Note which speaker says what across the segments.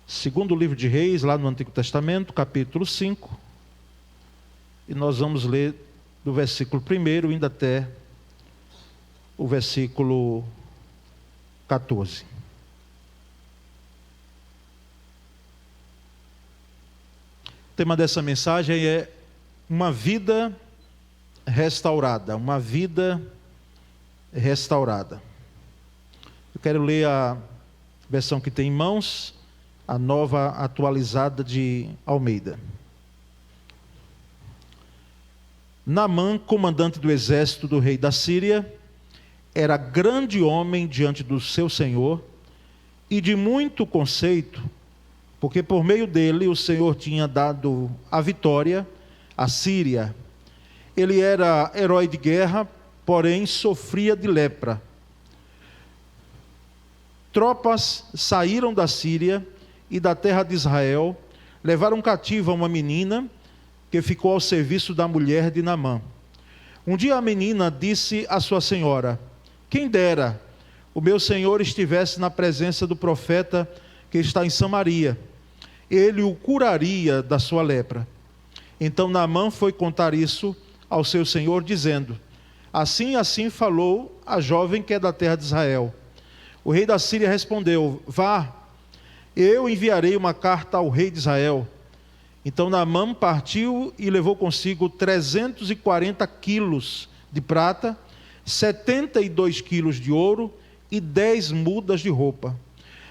Speaker 1: Segundo livro de Reis, lá no Antigo Testamento, capítulo 5. E nós vamos ler do versículo 1 indo até o versículo 14. O tema dessa mensagem é uma vida restaurada. Uma vida restaurada. Eu quero ler a versão que tem em mãos, a nova atualizada de Almeida. Naamã, comandante do exército do rei da Síria, era grande homem diante do seu senhor e de muito conceito, porque por meio dele o Senhor tinha dado a vitória à Síria. Ele era herói de guerra, porém sofria de lepra. Tropas saíram da Síria e da terra de Israel, levaram cativa uma menina que ficou ao serviço da mulher de Naamã. Um dia a menina disse à sua senhora: quem dera o meu senhor estivesse na presença do profeta que está em Samaria, ele o curaria da sua lepra. Então Naamã foi contar isso ao seu senhor, dizendo: assim falou a jovem que é da terra de Israel. O rei da Síria respondeu: vá, eu enviarei uma carta ao rei de Israel. Então Naamã partiu e levou consigo 340 quilos de prata, 72 quilos de ouro e 10 mudas de roupa.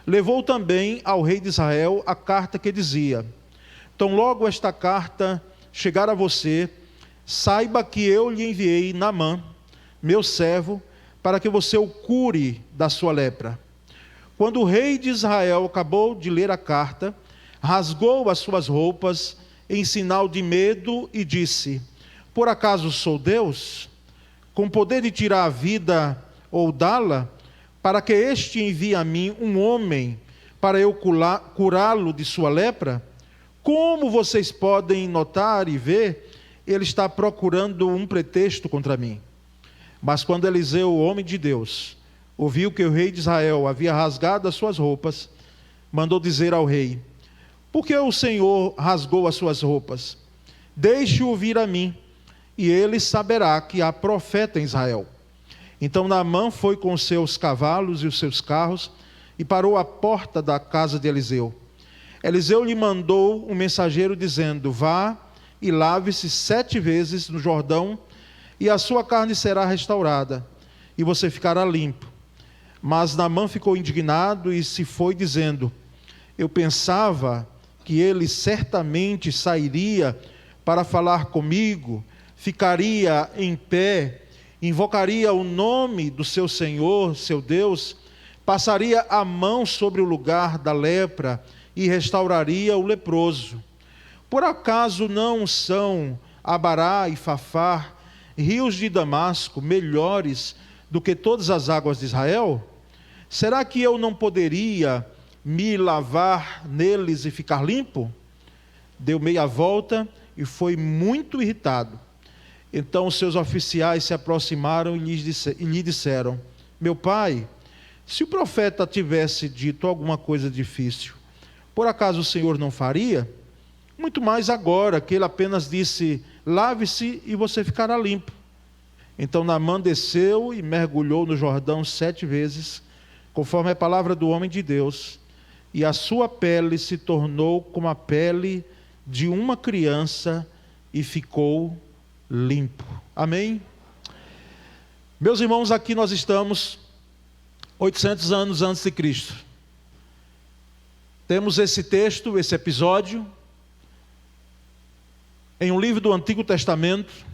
Speaker 1: Levou também ao rei de Israel a carta que dizia: tão logo esta carta chegar a você, saiba que eu lhe enviei Naamã, meu servo, para que você o cure da sua lepra. Quando o rei de Israel acabou de ler a carta, rasgou as suas roupas em sinal de medo e disse: por acaso sou Deus, com poder de tirar a vida ou dá-la, para que este envie a mim um homem para eu curá-lo de sua lepra? Como vocês podem notar e ver, ele está procurando um pretexto contra mim. Mas quando Eliseu, o homem de Deus, ouviu que o rei de Israel havia rasgado as suas roupas, mandou dizer ao rei: por que o Senhor rasgou as suas roupas? Deixe-o vir a mim, e ele saberá que há profeta em Israel. Então Naamã foi com os seus cavalos e os seus carros, e parou à porta da casa de Eliseu. Eliseu lhe mandou um mensageiro dizendo: vá e lave-se 7 vezes no Jordão, e a sua carne será restaurada, e você ficará limpo. Mas Naamã ficou indignado e se foi dizendo: eu pensava que ele certamente sairia para falar comigo, ficaria em pé, invocaria o nome do seu Senhor, seu Deus, passaria a mão sobre o lugar da lepra e restauraria o leproso. Por acaso não são Abará e Fafar, rios de Damasco, melhores do que todas as águas de Israel? Será que eu não poderia me lavar neles e ficar limpo? Deu meia volta e foi muito irritado. Então os seus oficiais se aproximaram e lhe disseram: meu pai, se o profeta tivesse dito alguma coisa difícil, por acaso o Senhor não faria? Muito mais agora que ele apenas disse: lave-se e você ficará limpo. Então Naamã desceu e mergulhou no Jordão 7 vezes, conforme a palavra do homem de Deus, e a sua pele se tornou como a pele de uma criança e ficou limpo. Amém? Meus irmãos, aqui nós estamos 800 anos antes de Cristo. Temos esse texto, esse episódio, em um livro do Antigo Testamento,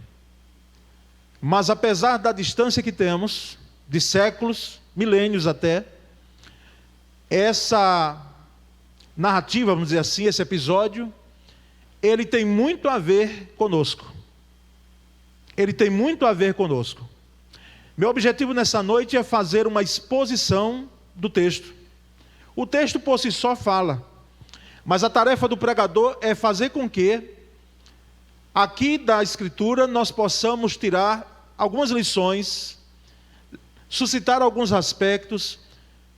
Speaker 1: mas apesar da distância que temos, de séculos, milênios até, essa narrativa, vamos dizer assim, esse episódio, ele tem muito a ver conosco. Ele tem muito a ver conosco. Meu objetivo nessa noite é fazer uma exposição do texto. O texto por si só fala, mas a tarefa do pregador é fazer com que aqui da Escritura nós possamos tirar algumas lições, suscitar alguns aspectos,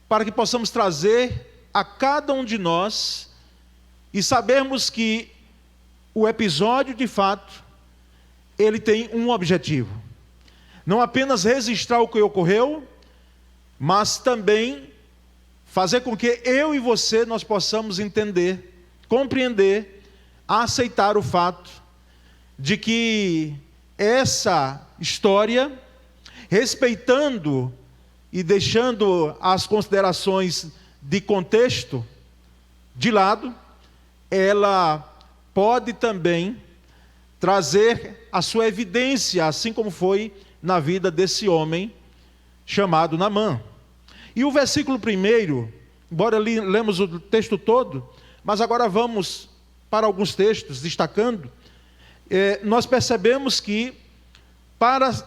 Speaker 1: para que possamos trazer a cada um de nós e sabermos que o episódio, de fato, ele tem um objetivo. Não apenas registrar o que ocorreu, mas também fazer com que eu e você nós possamos entender, compreender, aceitar o fato de que essa história, respeitando e deixando as considerações de contexto de lado, ela pode também trazer a sua evidência, assim como foi na vida desse homem chamado Naamã. E o versículo 1, embora lemos o texto todo, mas agora vamos para alguns textos, destacando, nós percebemos que para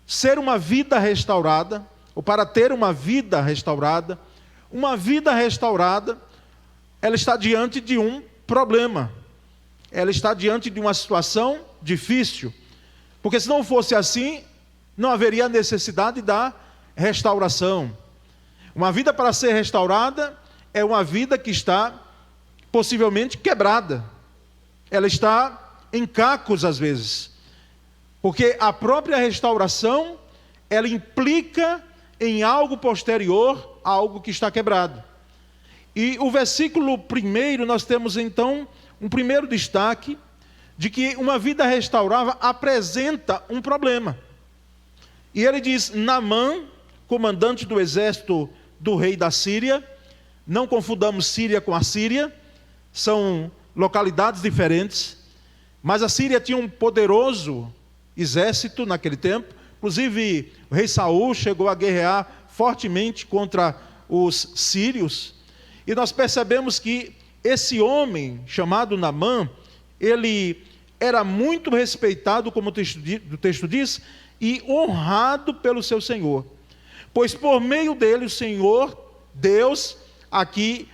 Speaker 1: ser uma vida restaurada, ou para ter uma vida restaurada, ela está diante de um problema. Ela está diante de uma situação difícil. Porque se não fosse assim, não haveria necessidade da restauração. Uma vida para ser restaurada é uma vida que está possivelmente quebrada. Ela está em cacos às vezes. Porque a própria restauração, ela implica em algo posterior a algo que está quebrado. E o versículo 1, nós temos então um primeiro destaque de que uma vida restaurada apresenta um problema. E ele diz: Naamã, comandante do exército do rei da Síria. Não confundamos Síria com a Síria, são localidades diferentes, mas a Síria tinha um poderoso exército naquele tempo. Inclusive o rei Saul chegou a guerrear fortemente contra os sírios, e nós percebemos que esse homem chamado Naamã, ele era muito respeitado, como o texto diz, e honrado pelo seu Senhor, pois por meio dele o Senhor, Deus, aqui,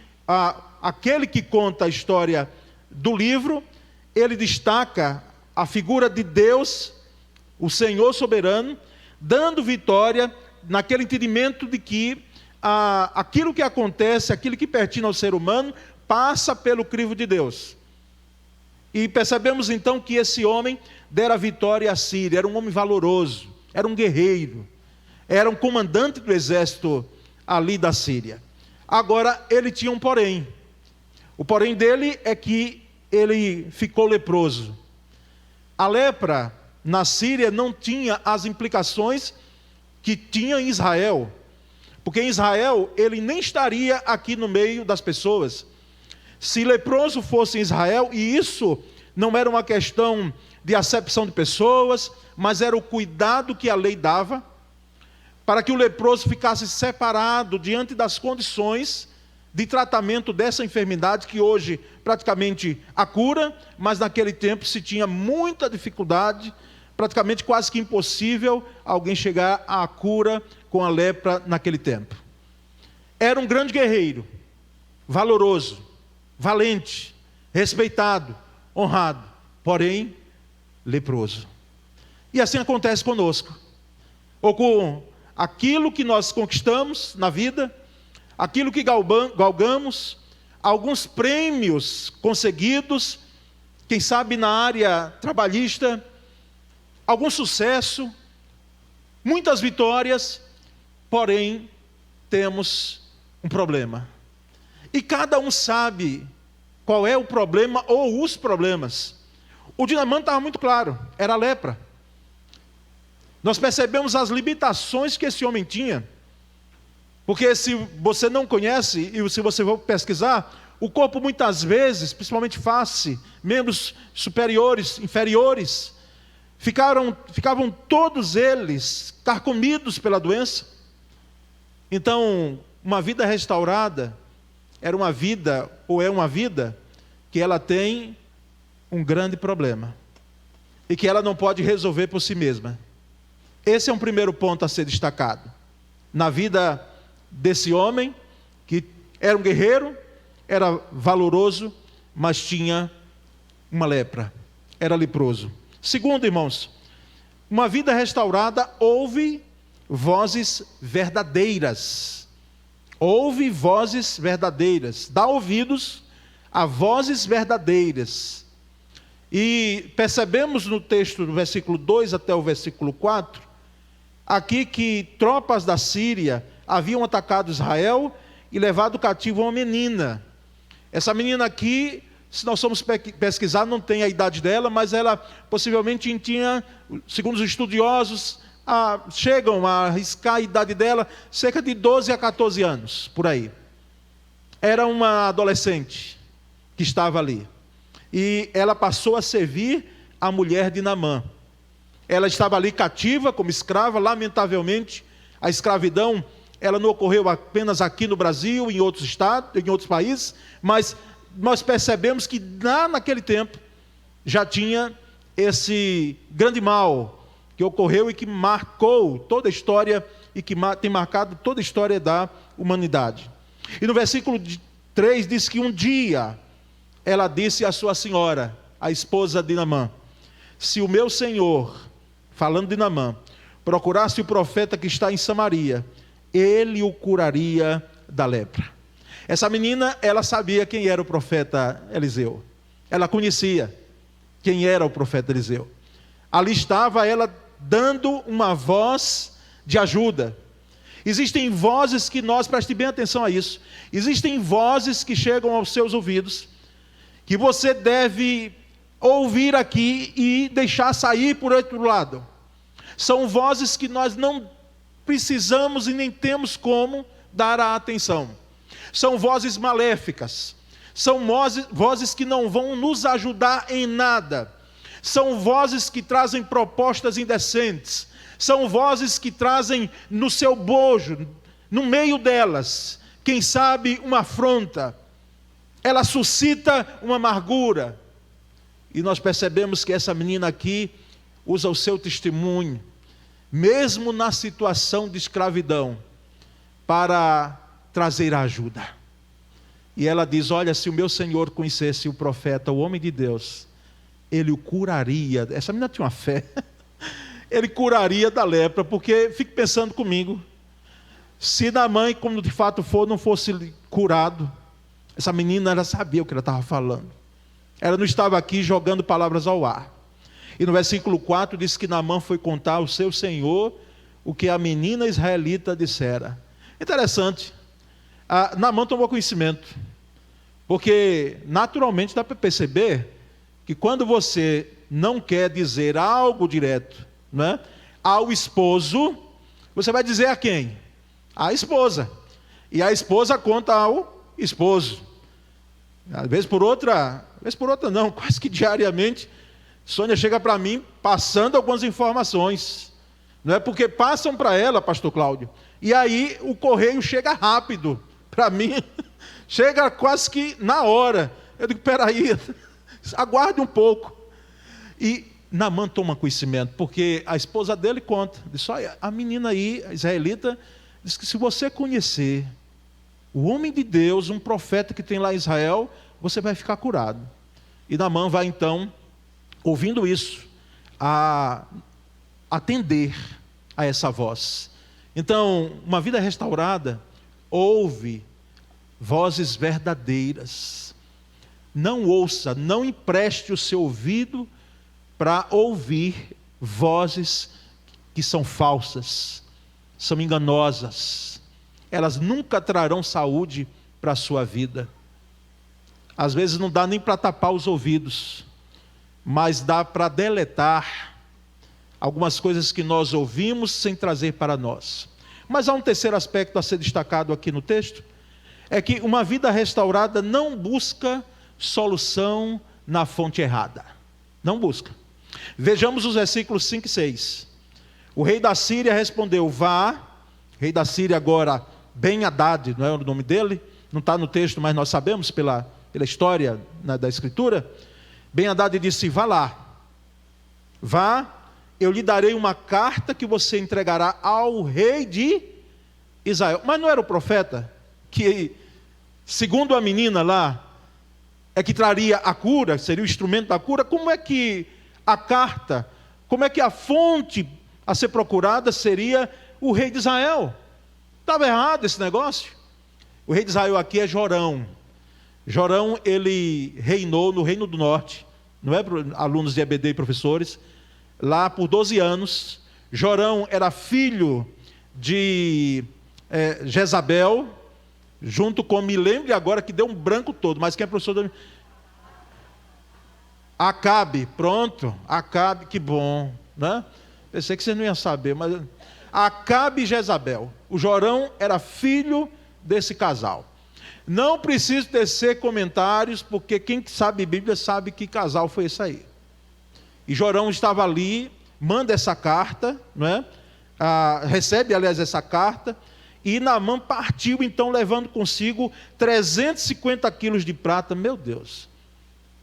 Speaker 1: aquele que conta a história do livro, ele destaca a figura de Deus, o Senhor soberano, dando vitória naquele entendimento de que aquilo que acontece, aquilo que pertence ao ser humano, passa pelo crivo de Deus. E percebemos então que esse homem dera vitória à Síria. Era um homem valoroso, era um guerreiro, era um comandante do exército ali da Síria. Agora ele tinha um porém. O porém dele é que ele ficou leproso. A lepra na Síria não tinha as implicações que tinha em Israel, porque em Israel ele nem estaria aqui no meio das pessoas. Se leproso fosse em Israel, e isso não era uma questão de acepção de pessoas, mas era o cuidado que a lei dava, para que o leproso ficasse separado diante das condições de tratamento dessa enfermidade, que hoje praticamente a cura, mas naquele tempo se tinha muita dificuldade, praticamente quase que impossível alguém chegar à cura com a lepra naquele tempo. Era um grande guerreiro, valoroso, valente, respeitado, honrado, porém leproso. E assim acontece conosco, ou com aquilo que nós conquistamos na vida, aquilo que galgamos, alguns prêmios conseguidos, quem sabe na área trabalhista, algum sucesso, muitas vitórias, porém temos um problema. E cada um sabe qual é o problema ou os problemas. O de Naamã estava muito claro, era a lepra. Nós percebemos as limitações que esse homem tinha, porque se você não conhece, e se você for pesquisar, o corpo muitas vezes, principalmente face, membros superiores, inferiores, ficavam todos eles carcomidos pela doença. Então, uma vida restaurada era uma vida, ou é uma vida, que ela tem um grande problema, e que ela não pode resolver por si mesma. Esse é um primeiro ponto a ser destacado, na vida desse homem, que era um guerreiro, era valoroso, mas tinha uma lepra, era leproso. Segundo, irmãos, uma vida restaurada ouve vozes verdadeiras. Ouve vozes verdadeiras, dá ouvidos a vozes verdadeiras. E percebemos no texto, do versículo 2 até o versículo 4, aqui que tropas da Síria haviam atacado Israel e levado cativo uma menina. Essa menina aqui, se nós formos pesquisar, não tem a idade dela, mas ela possivelmente tinha, segundo os estudiosos, chegam a arriscar a idade dela, cerca de 12 a 14 anos, por aí. Era uma adolescente que estava ali. E ela passou a servir a mulher de Naamã. Ela estava ali cativa, como escrava. Lamentavelmente, a escravidão, ela não ocorreu apenas aqui no Brasil, em outros estados, em outros países, mas nós percebemos que naquele tempo já tinha esse grande mal que ocorreu e que marcou toda a história e que tem marcado toda a história da humanidade. E no versículo 3 diz que um dia ela disse à sua senhora, a esposa de Naamã: se o meu senhor, falando de Naamã, procurasse o profeta que está em Samaria, ele o curaria da lepra. Essa menina, ela sabia quem era o profeta Eliseu. Ela conhecia quem era o profeta Eliseu. Ali estava ela dando uma voz de ajuda. Existem vozes que preste bem atenção a isso, existem vozes que chegam aos seus ouvidos, que você deve ouvir aqui e deixar sair por outro lado. São vozes que nós não precisamos e nem temos como dar a atenção. São vozes maléficas, são vozes que não vão nos ajudar em nada, são vozes que trazem propostas indecentes, são vozes que trazem no seu bojo, no meio delas, quem sabe uma afronta. Ela suscita uma amargura. E nós percebemos que essa menina aqui usa o seu testemunho, mesmo na situação de escravidão, para trazer ajuda. E ela diz: olha, se o meu Senhor conhecesse o profeta, o homem de Deus, ele o curaria. Essa menina tinha uma fé. Ele curaria da lepra, porque, fique pensando comigo, se Naamã, como de fato não fosse curado, essa menina, ela sabia o que ela estava falando. Ela não estava aqui jogando palavras ao ar. E no versículo 4 diz que Naamã foi contar ao seu senhor o que a menina israelita dissera. Interessante. Naamã tomou conhecimento, porque naturalmente dá para perceber que quando você não quer dizer algo direto, né, ao esposo, você vai dizer a quem? À esposa. E a esposa conta ao esposo. Às vezes por outra não, quase que diariamente, Sônia chega para mim passando algumas informações, não é? Porque passam para ela, pastor Cláudio, e aí o correio chega rápido para mim, chega quase que na hora. Eu digo: peraí, aguarde um pouco. E Naamã toma conhecimento, porque a esposa dele conta, diz: olha, a menina aí, a israelita, diz que se você conhecer o homem de Deus, um profeta que tem lá em Israel, você vai ficar curado. E Naamã vai então, ouvindo isso, a atender a essa voz. Então, uma vida restaurada ouve vozes verdadeiras. Não ouça, não empreste o seu ouvido para ouvir vozes que são falsas, são enganosas. Elas nunca trarão saúde para a sua vida. Às vezes não dá nem para tapar os ouvidos, mas dá para deletar algumas coisas que nós ouvimos sem trazer para nós. Mas há um terceiro aspecto a ser destacado aqui no texto, é que uma vida restaurada não busca solução na fonte errada. Não busca. Vejamos os versículos 5 e 6. O rei da Síria respondeu: vá. Rei da Síria agora, Ben-Hadad, não é o nome dele, não está no texto, mas nós sabemos pela história, né, da escritura. Ben-Hadad disse: vá lá, vá, eu lhe darei uma carta que você entregará ao rei de Israel. Mas não era o profeta que, segundo a menina lá, é que traria a cura, seria o instrumento da cura? Como é que a carta, como é que a fonte a ser procurada seria o rei de Israel? Estava errado esse negócio. O rei de Israel aqui é Jorão. Jorão, ele reinou no Reino do Norte, não é para alunos de EBD e professores, lá por 12 anos. Jorão era filho de Jezabel, junto com, me lembre agora que deu um branco todo, mas quem é professor do... Acabe, pronto, Acabe, que bom, né? Pensei que vocês não iam saber, mas Acabe e Jezabel. O Jorão era filho desse casal. Não preciso tecer comentários, porque quem sabe Bíblia sabe que casal foi esse aí. E Jorão estava ali, manda essa carta, não é? Recebe, aliás, essa carta, e Naamã partiu, então, levando consigo 350 quilos de prata. Meu Deus,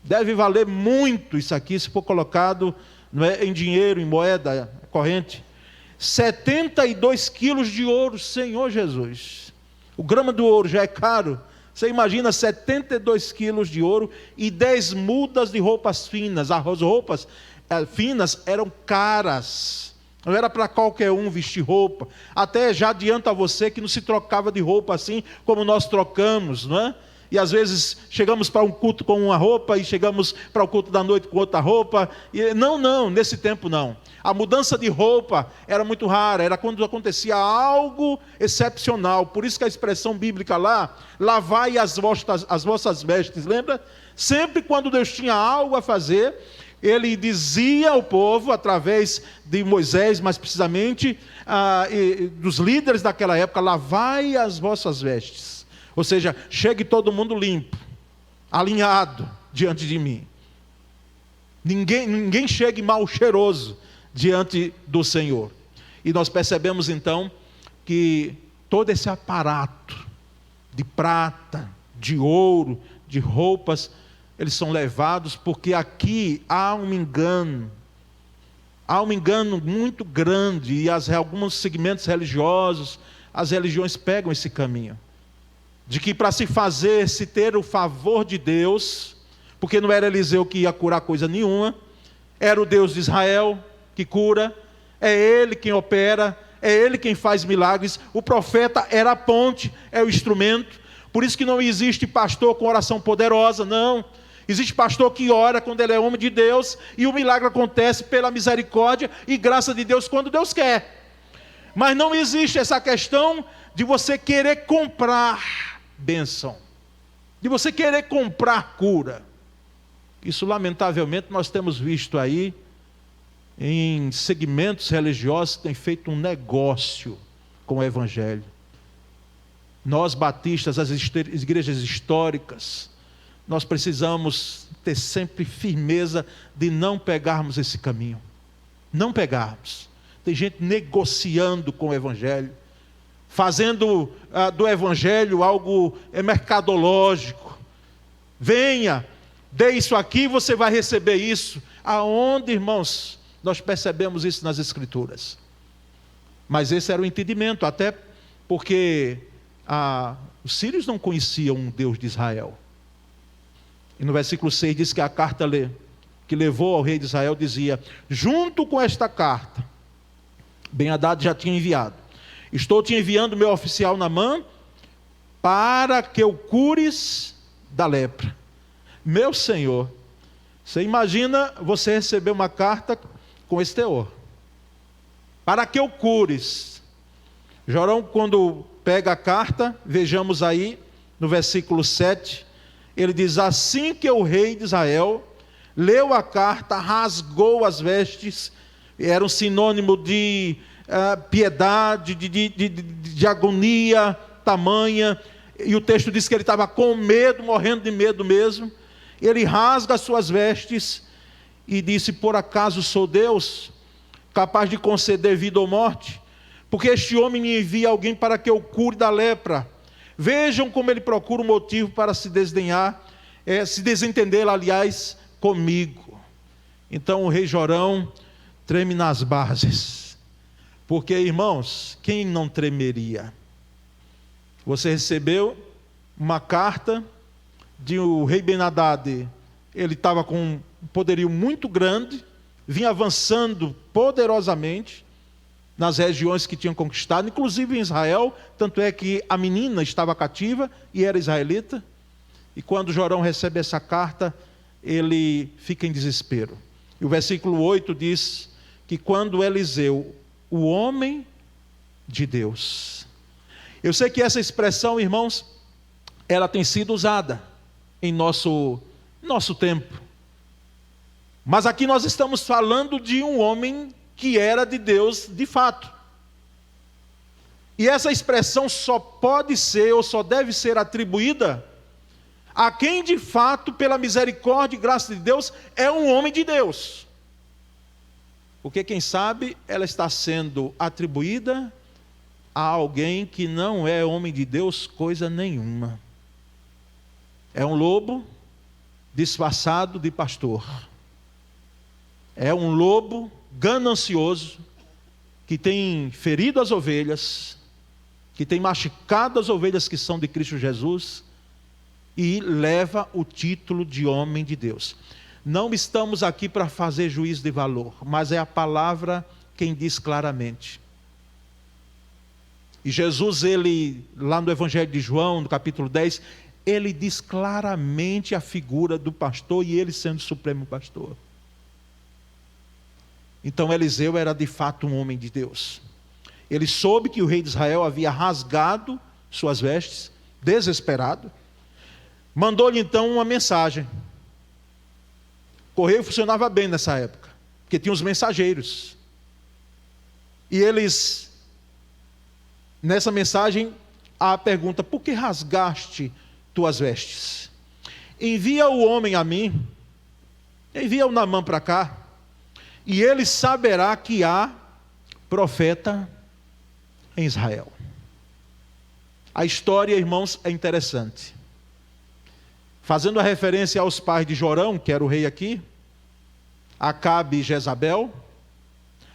Speaker 1: deve valer muito isso aqui, se for colocado, não é, em dinheiro, em moeda corrente. 72 quilos de ouro, Senhor Jesus. O grama do ouro já é caro. Você imagina 72 quilos de ouro e 10 mudas de roupas finas. As roupas finas eram caras. Não era para qualquer um vestir roupa. Até já adianto a você que não se trocava de roupa assim como nós trocamos, não é? E às vezes chegamos para um culto com uma roupa e chegamos para o culto da noite com outra roupa. Não, nesse tempo não. A mudança de roupa era muito rara, era quando acontecia algo excepcional. Por isso que a expressão bíblica lá, lavai as vossas vestes, lembra? Sempre quando Deus tinha algo a fazer, Ele dizia ao povo, através de Moisés, mais precisamente, dos líderes daquela época, lavai as vossas vestes. Ou seja, chegue todo mundo limpo, alinhado diante de mim. Ninguém chegue mal cheiroso diante do Senhor. E nós percebemos então que todo esse aparato de prata, de ouro, de roupas, eles são levados porque aqui há um engano muito grande, e alguns segmentos religiosos, as religiões pegam esse caminho, de que para se ter o favor de Deus, porque não era Eliseu que ia curar coisa nenhuma, era o Deus de Israel que cura, é Ele quem opera, é Ele quem faz milagres. O profeta era a ponte, é o instrumento. Por isso que não existe pastor com oração poderosa, não. Existe pastor que ora quando ele é homem de Deus, e o milagre acontece pela misericórdia e graça de Deus quando Deus quer. Mas não existe essa questão de você querer comprar bênção, de você querer comprar cura. Isso, lamentavelmente, nós temos visto aí em segmentos religiosos que têm feito um negócio com o Evangelho. Nós batistas, as igrejas históricas, nós precisamos ter sempre firmeza de não pegarmos esse caminho. Não pegarmos. Tem gente negociando com o Evangelho, fazendo do Evangelho algo mercadológico. Venha, dê isso aqui, você vai receber isso. Aonde, irmãos, nós percebemos isso nas Escrituras? Mas esse era o entendimento, até porque os sírios não conheciam um Deus de Israel. E no versículo 6 diz que a carta que levou ao rei de Israel dizia: junto com esta carta, Ben-Hadad já tinha enviado: estou te enviando meu oficial Naamã, para que o cures da lepra. Meu Senhor, você imagina você receber uma carta com esse teor: para que o cures. Jorão, quando pega a carta, vejamos aí no versículo 7, ele diz: assim que o rei de Israel leu a carta, rasgou as vestes. Era um sinônimo de piedade, de agonia tamanha, e o texto diz que ele estava com medo, morrendo de medo mesmo. Ele rasga as suas vestes e disse: por acaso sou Deus, capaz de conceder vida ou morte? Porque este homem me envia alguém para que eu cure da lepra. Vejam como ele procura um motivo para se desdenhar, se desentender, aliás, comigo. Então o rei Jorão treme nas bases. Porque, irmãos, quem não tremeria? Você recebeu uma carta de o rei Ben-Hadad. Ele estava com um poderio muito grande, vinha avançando poderosamente nas regiões que tinham conquistado, inclusive em Israel. Tanto é que a menina estava cativa e era israelita. E quando Jorão recebe essa carta, ele fica em desespero. E o versículo 8 diz que quando Eliseu, o homem de Deus... Eu sei que essa expressão, irmãos, ela tem sido usada em nosso tempo. Mas aqui nós estamos falando de um homem que era de Deus de fato. E essa expressão só pode ser ou só deve ser atribuída a quem de fato, pela misericórdia e graça de Deus, é um homem de Deus. Porque quem sabe ela está sendo atribuída a alguém que não é homem de Deus coisa nenhuma. É um lobo disfarçado de pastor. É um lobo ganancioso que tem ferido as ovelhas, que tem machucado as ovelhas que são de Cristo Jesus e leva o título de homem de Deus. Não estamos aqui para fazer juízo de valor, mas é a palavra quem diz claramente. E Jesus, ele, lá no Evangelho de João, no capítulo 10, ele diz claramente a figura do pastor e ele sendo o supremo pastor. Então Eliseu era de fato um homem de Deus. Ele soube que o rei de Israel havia rasgado suas vestes, desesperado. Mandou-lhe então uma mensagem. O correio funcionava bem nessa época, porque tinha os mensageiros. E eles, nessa mensagem, a pergunta: por que rasgaste tuas vestes? Envia o homem a mim, envia o Naamã para cá, e ele saberá que há profeta em Israel. A história, irmãos, é interessante. Fazendo a referência aos pais de Jorão, que era o rei aqui, Acabe e Jezabel.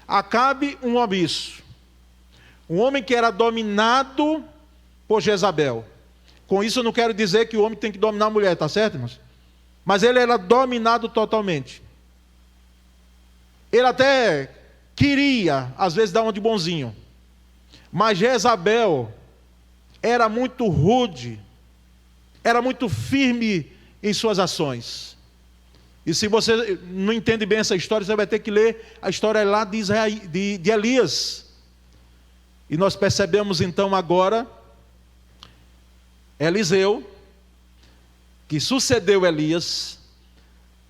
Speaker 1: Acabe, um omisso, um homem que era dominado por Jezabel. Com isso eu não quero dizer que o homem tem que dominar a mulher, tá certo, irmãos? Mas ele era dominado totalmente. Ele até queria, às vezes, dar uma de bonzinho. Mas Jezabel era muito rude, era muito firme em suas ações. E se você não entende bem essa história, você vai ter que ler a história lá de Elias. E nós percebemos então agora, Eliseu, que sucedeu Elias,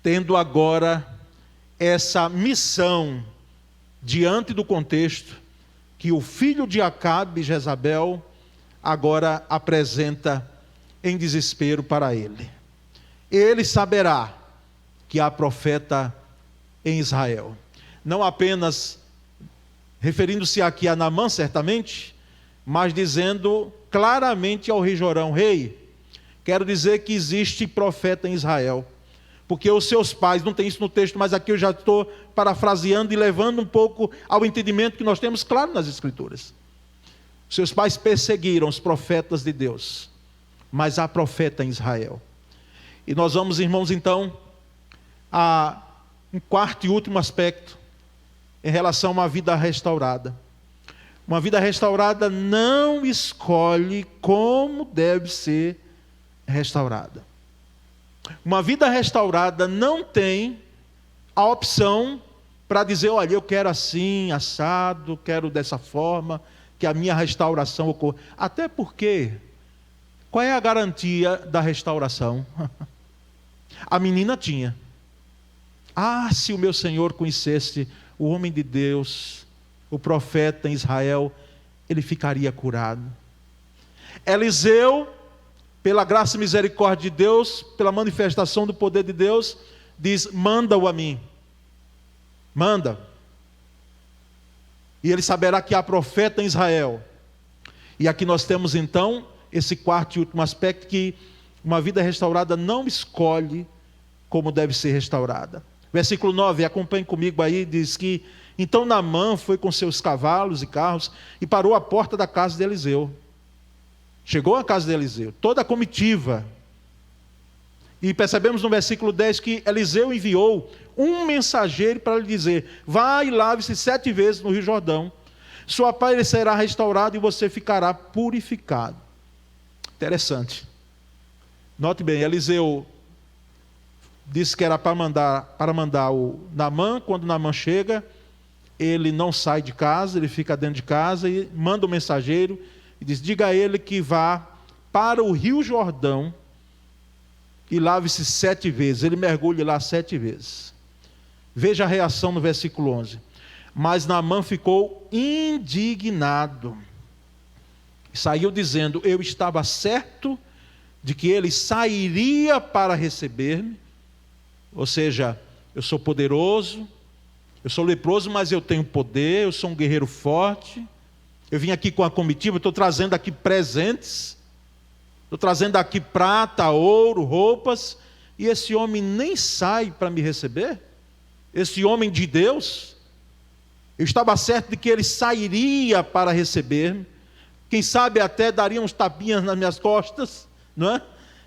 Speaker 1: tendo agora essa missão, diante do contexto, que o filho de Acabe, Jezabel, agora apresenta em desespero para ele. Ele saberá que há profeta em Israel. Não apenas referindo-se aqui a Naamã, certamente, mas dizendo claramente ao rei Jorão: rei, quero dizer que existe profeta em Israel. Porque os seus pais, não tem isso no texto, mas aqui eu já estou parafraseando e levando um pouco ao entendimento que nós temos claro nas Escrituras. Seus pais perseguiram os profetas de Deus, mas há profeta em Israel. E nós vamos, irmãos, então, a um quarto e último aspecto em relação a uma vida restaurada. Uma vida restaurada não escolhe como deve ser restaurada. Uma vida restaurada não tem a opção para dizer: olha, eu quero assim, assado, quero dessa forma, que a minha restauração ocorra. Até porque, qual é a garantia da restauração? A menina tinha. Ah, se o meu Senhor conhecesse o homem de Deus, o profeta em Israel, ele ficaria curado. Eliseu, pela graça e misericórdia de Deus, pela manifestação do poder de Deus, diz: manda-o a mim. Manda. E ele saberá que há profeta em Israel. E aqui nós temos então esse quarto e último aspecto, que uma vida restaurada não escolhe como deve ser restaurada. Versículo 9, acompanhe comigo aí, diz que: então Naamã foi com seus cavalos e carros e parou à porta da casa de Eliseu. Chegou à casa de Eliseu, toda a comitiva. E percebemos no versículo 10 que Eliseu enviou um mensageiro para lhe dizer: vá e lave-se 7 vezes no Rio Jordão, sua pele será restaurada e você ficará purificado. Interessante. Note bem, Eliseu disse que era para mandar o Naamã. Quando Naamã chega, ele não sai de casa, ele fica dentro de casa e manda um mensageiro e diz: diga a ele que vá para o Rio Jordão e lave-se 7 vezes. Ele mergulhe lá 7 vezes. Veja a reação no versículo 11. Mas Naamã ficou indignado e saiu dizendo: eu estava certo de que ele sairia para receber-me. Ou seja, eu sou poderoso, eu sou leproso, mas eu tenho poder, eu sou um guerreiro forte. Eu vim aqui com a comitiva, estou trazendo aqui presentes, estou trazendo aqui prata, ouro, roupas, e esse homem nem sai para me receber? Esse homem de Deus, eu estava certo de que ele sairia para receber-me, quem sabe até daria uns tapinhas nas minhas costas, não é?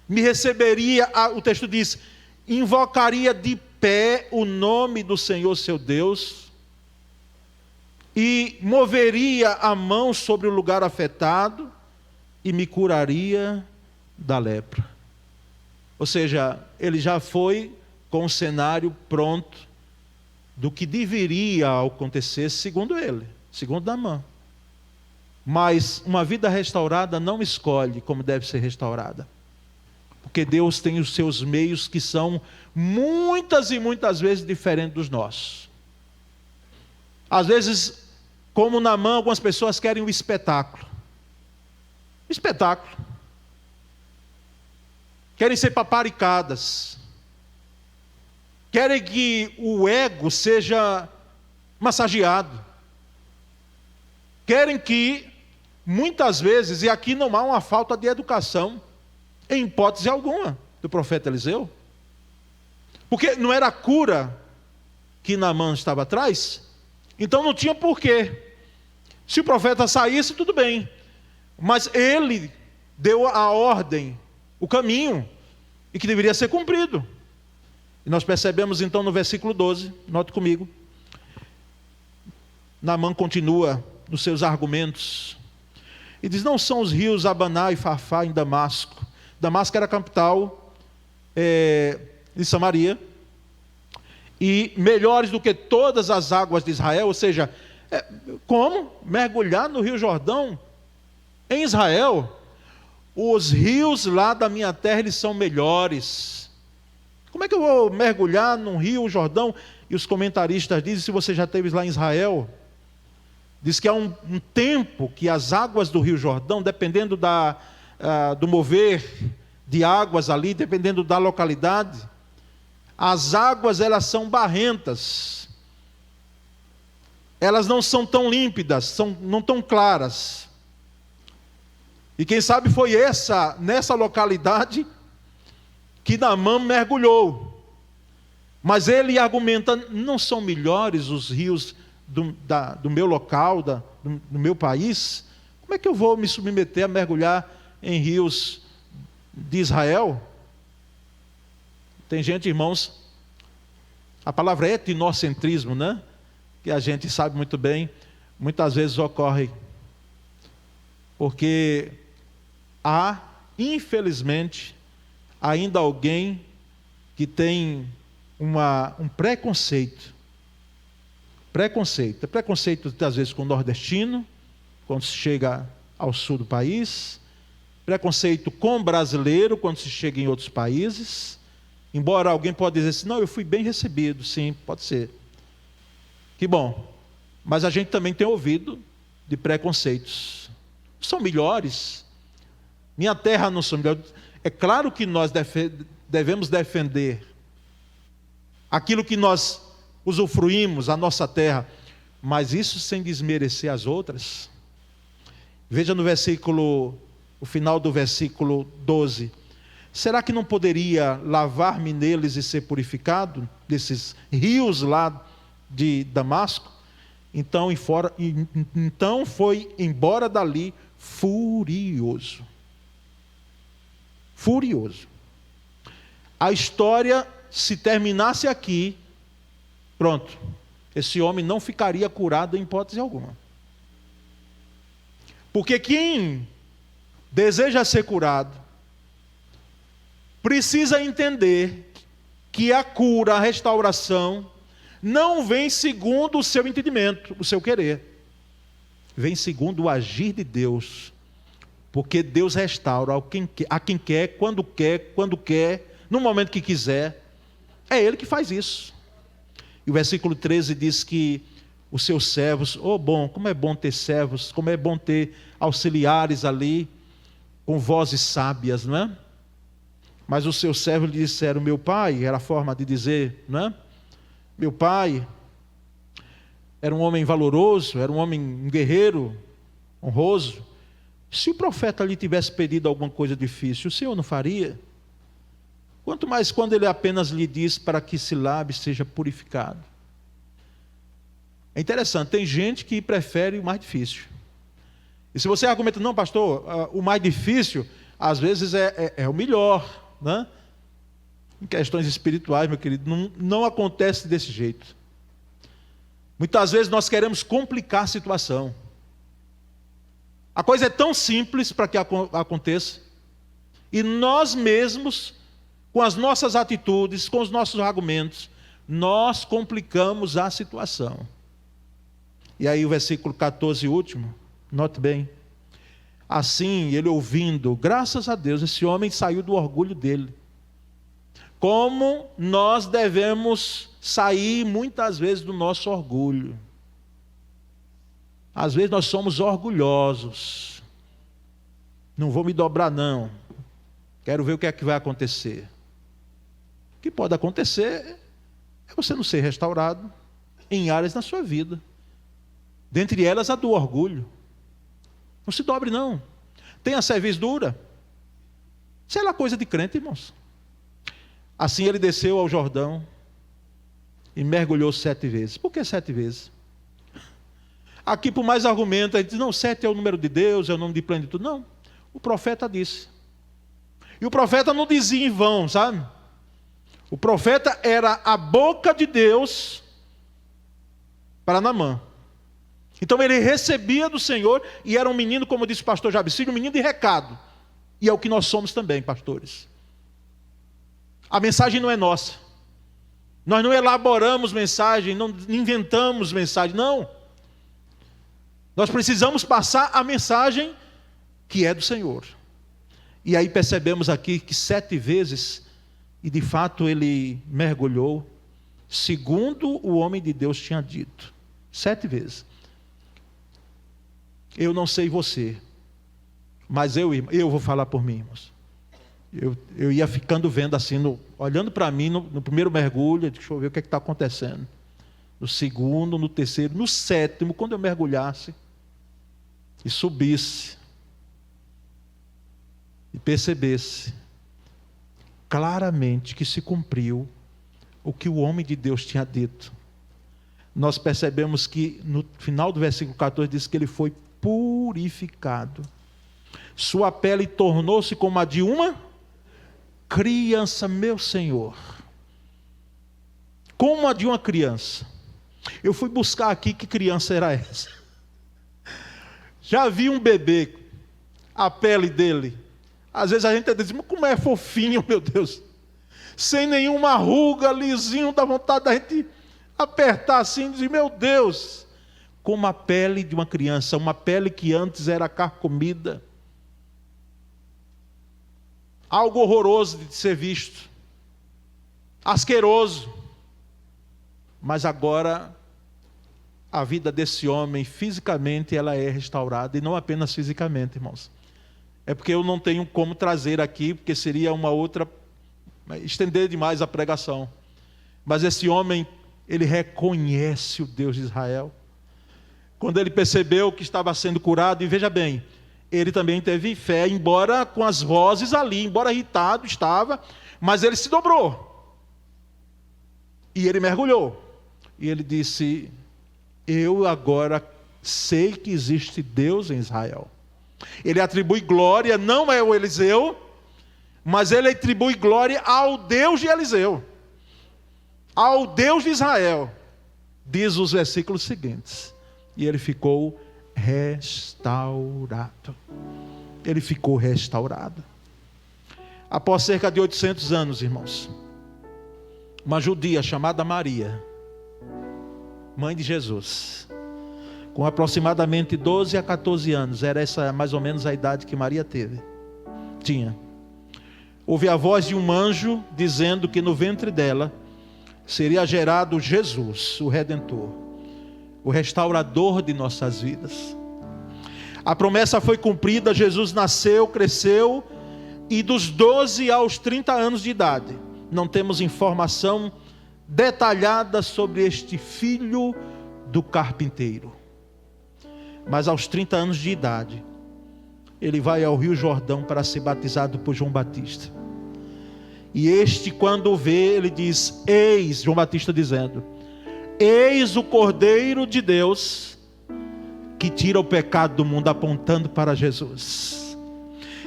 Speaker 1: Me receberia, o texto diz, invocaria de pé o nome do Senhor seu Deus, e moveria a mão sobre o lugar afetado, e me curaria da lepra. Ou seja, ele já foi com o cenário pronto do que deveria acontecer, segundo ele, segundo Naamã. Mas uma vida restaurada não escolhe como deve ser restaurada, porque Deus tem os seus meios que são muitas e muitas vezes diferentes dos nossos. Às vezes, como Naamã, algumas pessoas querem um espetáculo. Espetáculo. Querem ser paparicadas. Querem que o ego seja massageado. Querem que, muitas vezes, e aqui não há uma falta de educação, em hipótese alguma, do profeta Eliseu. Porque não era a cura que Naamã estava atrás, então não tinha porquê. Se o profeta saísse, tudo bem. Mas ele deu a ordem, o caminho, e que deveria ser cumprido. E nós percebemos então no versículo 12, note comigo. Naamã continua nos seus argumentos. E diz: não são os rios Abaná e Farfá em Damasco. Damasco era a capital de Samaria. E melhores do que todas as águas de Israel. Ou seja, como mergulhar no Rio Jordão? Em Israel, os rios lá da minha terra, eles são melhores. Como é que eu vou mergulhar num rio Jordão? E os comentaristas dizem, se você já esteve lá em Israel, diz que há um tempo que as águas do Rio Jordão, dependendo do mover de águas ali, dependendo da localidade, as águas elas são barrentas. Elas não são tão límpidas, não tão claras. E quem sabe foi nessa localidade que Naamã mergulhou. Mas ele argumenta, não são melhores os rios do meu local, do meu país? Como é que eu vou me submeter a mergulhar em rios de Israel? Tem gente, irmãos, a palavra etnocentrismo, né? Que a gente sabe muito bem, muitas vezes ocorre. Porque há, infelizmente, ainda alguém que tem um preconceito. Preconceito, às vezes, com o nordestino, quando se chega ao sul do país. Preconceito com o brasileiro, quando se chega em outros países. Embora alguém pode dizer assim, não, eu fui bem recebido. Sim, pode ser. Que bom. Mas a gente também tem ouvido de preconceitos. São melhores. Minha terra não são melhores. É claro que nós devemos defender aquilo que nós usufruímos, a nossa terra, mas isso sem desmerecer as outras. Veja o final do versículo 12. Será que não poderia lavar-me neles e ser purificado, desses rios lá de Damasco? Então foi embora dali furioso. Furioso. A história, se terminasse aqui, pronto, esse homem não ficaria curado em hipótese alguma. Porque quem deseja ser curado, precisa entender que a cura, a restauração, não vem segundo o seu entendimento, o seu querer. Vem segundo o agir de Deus. Porque Deus restaura a quem quer, quando quer, no momento que quiser. É Ele que faz isso. E o versículo 13 diz que os seus servos, como é bom ter servos, como é bom ter auxiliares ali, com vozes sábias, não é? Mas os seus servos lhe disseram, meu pai, era a forma de dizer, não é? Meu pai era um homem valoroso, era um guerreiro, honroso. Se o profeta lhe tivesse pedido alguma coisa difícil, o Senhor não faria? Quanto mais quando ele apenas lhe diz para que se lave, seja purificado. É interessante, tem gente que prefere o mais difícil. E se você argumenta, não pastor, o mais difícil, às vezes é o melhor, né? Em questões espirituais, meu querido, não acontece desse jeito. Muitas vezes nós queremos complicar a situação. A coisa é tão simples para que aconteça. E nós mesmos, com as nossas atitudes, com os nossos argumentos, nós complicamos a situação. E aí o versículo 14, último, note bem. Assim, ele ouvindo, graças a Deus, esse homem saiu do orgulho dele. Como nós devemos sair muitas vezes do nosso orgulho. Às vezes nós somos orgulhosos. Não vou me dobrar não. Quero ver o que é que vai acontecer. O que pode acontecer é você não ser restaurado em áreas na sua vida. Dentre elas a do orgulho. Não se dobre não. Tenha cerviz dura. Isso é lá coisa de crente, irmãos. Assim ele desceu ao Jordão e mergulhou 7 vezes. Por que 7 vezes? Aqui, por mais argumento, ele diz, não, 7 é o número de Deus, é o nome de plenitude. Não, o profeta disse. E o profeta não dizia em vão, sabe? O profeta era a boca de Deus para Naamã. Então ele recebia do Senhor e era um menino, como disse o pastor Jabicílio, um menino de recado. E é o que nós somos também, pastores. A mensagem não é nossa. Nós não elaboramos mensagem, não inventamos mensagem, não. Nós precisamos passar a mensagem que é do Senhor. E aí percebemos aqui que 7 vezes, e de fato ele mergulhou, segundo o homem de Deus tinha dito. 7 vezes. Eu não sei você, mas eu vou falar por mim, irmãos. Eu ia ficando vendo assim, olhando para mim no primeiro mergulho, deixa eu ver o que está acontecendo. No segundo, no terceiro, no 7º, quando eu mergulhasse e subisse e percebesse claramente que se cumpriu o que o homem de Deus tinha dito. Nós percebemos que no final do versículo 14 diz que ele foi purificado. Sua pele tornou-se como a de uma criança, meu Senhor. Como a de uma criança. Eu fui buscar aqui que criança era essa. Já vi um bebê, a pele dele. Às vezes a gente diz, mas como é fofinho, meu Deus. Sem nenhuma ruga, lisinho, dá vontade da gente apertar assim e dizer, meu Deus. Como a pele de uma criança, uma pele que antes era carcomida. Algo horroroso de ser visto. Asqueroso. Mas agora, a vida desse homem, fisicamente, ela é restaurada. E não apenas fisicamente, irmãos. É porque eu não tenho como trazer aqui, porque seria uma outra... estender demais a pregação. Mas esse homem, ele reconhece o Deus de Israel. Quando ele percebeu que estava sendo curado, e veja bem, ele também teve fé, embora com as vozes ali, embora irritado estava, mas ele se dobrou. E ele mergulhou. E ele disse, eu agora sei que existe Deus em Israel. Ele atribui glória, não é o Eliseu, mas ele atribui glória ao Deus de Eliseu. Ao Deus de Israel. Diz os versículos seguintes. E ele ficou restaurado. Ele ficou restaurado. Após cerca de 800 anos, irmãos, uma judia chamada Maria, mãe de Jesus, com aproximadamente 12 a 14 anos, era essa mais ou menos a idade que Maria tinha. Ouve a voz de um anjo dizendo que no ventre dela seria gerado Jesus, o Redentor, o restaurador de nossas vidas. A promessa foi cumprida, Jesus nasceu, cresceu, e dos 12 aos 30 anos de idade, não temos informação detalhada sobre este filho do carpinteiro. Mas aos 30 anos de idade, ele vai ao Rio Jordão para ser batizado por João Batista. E este, quando o vê, ele diz: eis, João Batista dizendo, eis o Cordeiro de Deus, que tira o pecado do mundo, apontando para Jesus.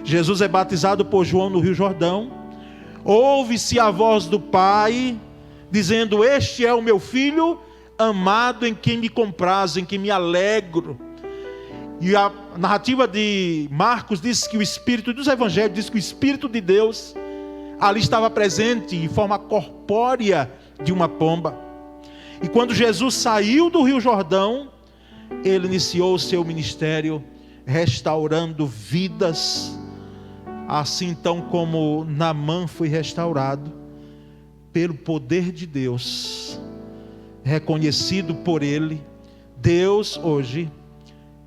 Speaker 1: Jesus é batizado por João no Rio Jordão. Ouve-se a voz do Pai, dizendo: este é o meu Filho amado, em quem me comprazo, em quem me alegro. E a narrativa de Marcos diz que o Espírito, dos Evangelhos, diz que o Espírito de Deus ali estava presente em forma corpórea de uma pomba. E quando Jesus saiu do Rio Jordão, ele iniciou o seu ministério restaurando vidas, assim então como Naamã foi restaurado pelo poder de Deus, reconhecido por ele. Deus hoje,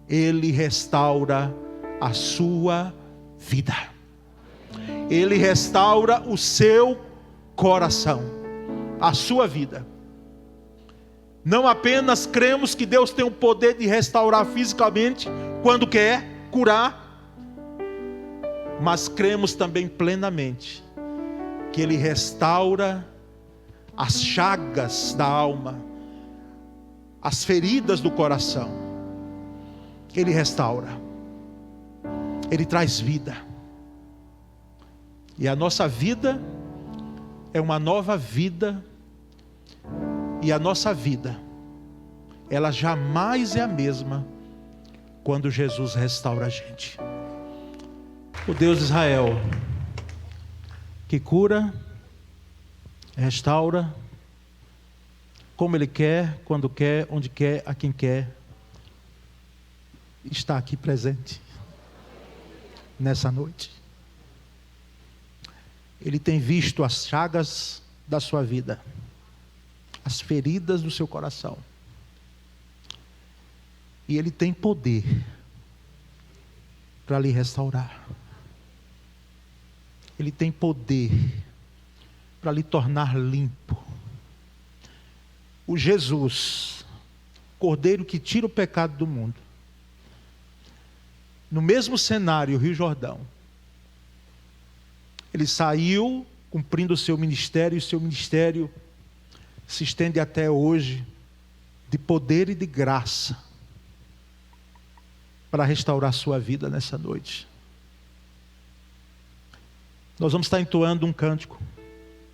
Speaker 1: ele restaura a sua vida, ele restaura o seu coração, a sua vida. Não apenas cremos que Deus tem o poder de restaurar fisicamente quando quer curar, mas cremos também plenamente que ele restaura as chagas da alma, as feridas do coração. Ele restaura, ele traz vida. E a nossa vida é uma nova vida. E a nossa vida, ela jamais é a mesma quando Jesus restaura a gente. O Deus de Israel, que cura, restaura, como Ele quer, quando quer, onde quer, a quem quer, está aqui presente nessa noite. Ele tem visto as chagas da sua vida, as feridas do seu coração, e Ele tem poder para lhe restaurar. Ele tem poder para lhe tornar limpo. O Jesus, Cordeiro que tira o pecado do mundo, no mesmo cenário, Rio Jordão, ele saiu cumprindo o seu ministério, e o seu ministério se estende até hoje, de poder e de graça, para restaurar a sua vida nessa noite. Nós vamos estar entoando um cântico,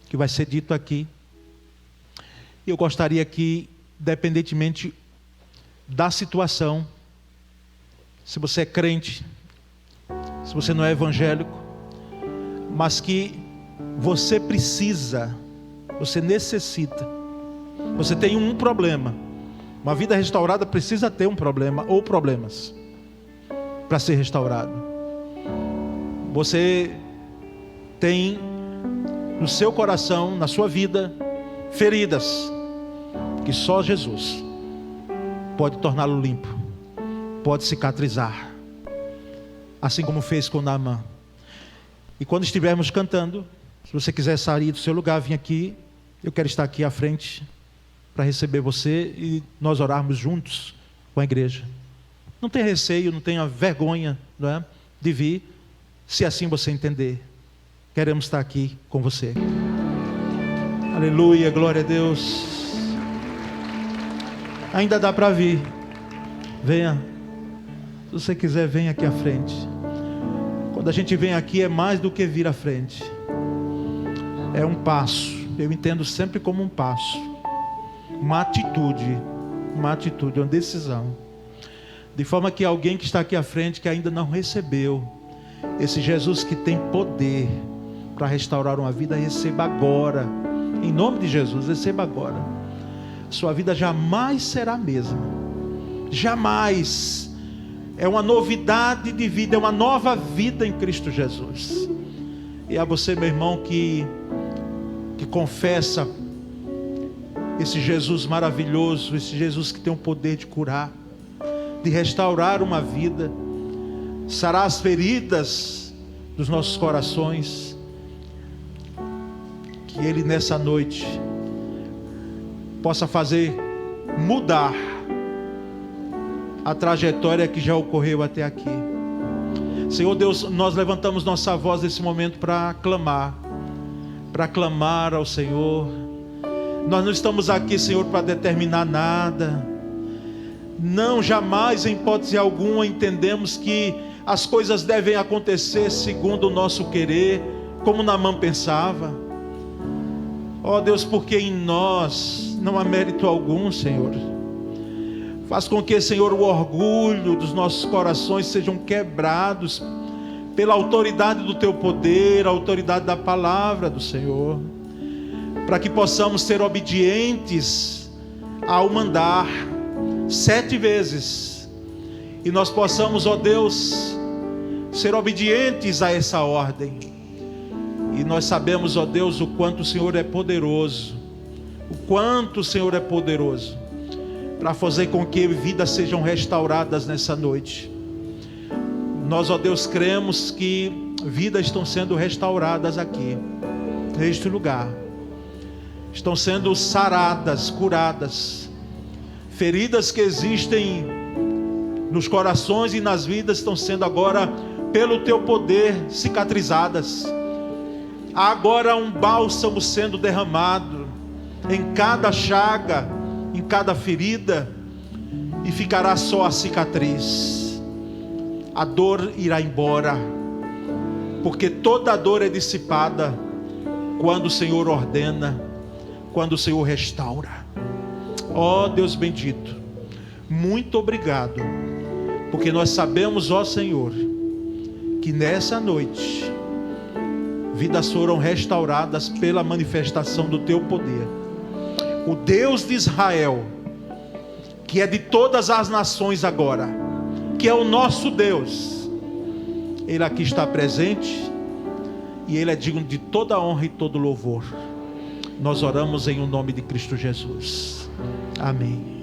Speaker 1: que vai ser dito aqui. E eu gostaria que, independentemente da situação, se você é crente, se você não é evangélico, mas que você precisa, você necessita, você tem um problema. Uma vida restaurada precisa ter um problema ou problemas para ser restaurado. Você tem no seu coração, na sua vida, feridas que só Jesus pode torná-lo limpo, pode cicatrizar, assim como fez com Naamã. E quando estivermos cantando, se você quiser sair do seu lugar, vir aqui, eu quero estar aqui à frente para receber você e nós orarmos juntos com a igreja. Não tenha receio, não tenha vergonha, não é, de vir, se assim você entender. Queremos estar aqui com você. Aleluia, glória a Deus. Ainda dá para vir. Venha. Se você quiser, venha aqui à frente. Quando a gente vem aqui é mais do que vir à frente. É um passo. Eu entendo sempre como um passo. Uma atitude, uma decisão. De forma que alguém que está aqui à frente, que ainda não recebeu esse Jesus que tem poder para restaurar uma vida, receba agora. Em nome de Jesus, receba agora. Sua vida jamais será a mesma. Jamais. É uma novidade de vida, é uma nova vida em Cristo Jesus. E a você, meu irmão, que confessa esse Jesus maravilhoso, esse Jesus que tem o poder de curar, de restaurar uma vida, sarar as feridas dos nossos corações, que Ele nessa noite possa fazer mudar a trajetória que já ocorreu até aqui. Senhor Deus, nós levantamos nossa voz nesse momento para clamar ao Senhor. Nós não estamos aqui, Senhor, para determinar nada. Não, jamais, em hipótese alguma, entendemos que as coisas devem acontecer segundo o nosso querer, como Naamã pensava. Ó Deus, porque em nós não há mérito algum, Senhor. Faz com que, Senhor, o orgulho dos nossos corações sejam quebrados pela autoridade do Teu poder, a autoridade da palavra do Senhor, para que possamos ser obedientes ao mandar 7 vezes, e nós possamos, ó Deus, ser obedientes a essa ordem. E nós sabemos, ó Deus, o quanto o Senhor é poderoso, o quanto o Senhor é poderoso para fazer com que vidas sejam restauradas nessa noite. Nós, ó Deus, cremos que vidas estão sendo restauradas aqui, neste lugar. Estão sendo saradas, curadas. Feridas que existem nos corações e nas vidas estão sendo agora, pelo Teu poder, cicatrizadas. Há agora um bálsamo sendo derramado em cada chaga, em cada ferida, e ficará só a cicatriz. A dor irá embora, porque toda a dor é dissipada quando o Senhor ordena, quando o Senhor restaura. Ó Deus bendito, muito obrigado, porque nós sabemos, ó Senhor, que nessa noite vidas foram restauradas pela manifestação do Teu poder. O Deus de Israel, que é de todas as nações agora, que é o nosso Deus, Ele aqui está presente, e Ele é digno de toda honra e todo louvor. Nós oramos em o nome de Cristo Jesus. Amém.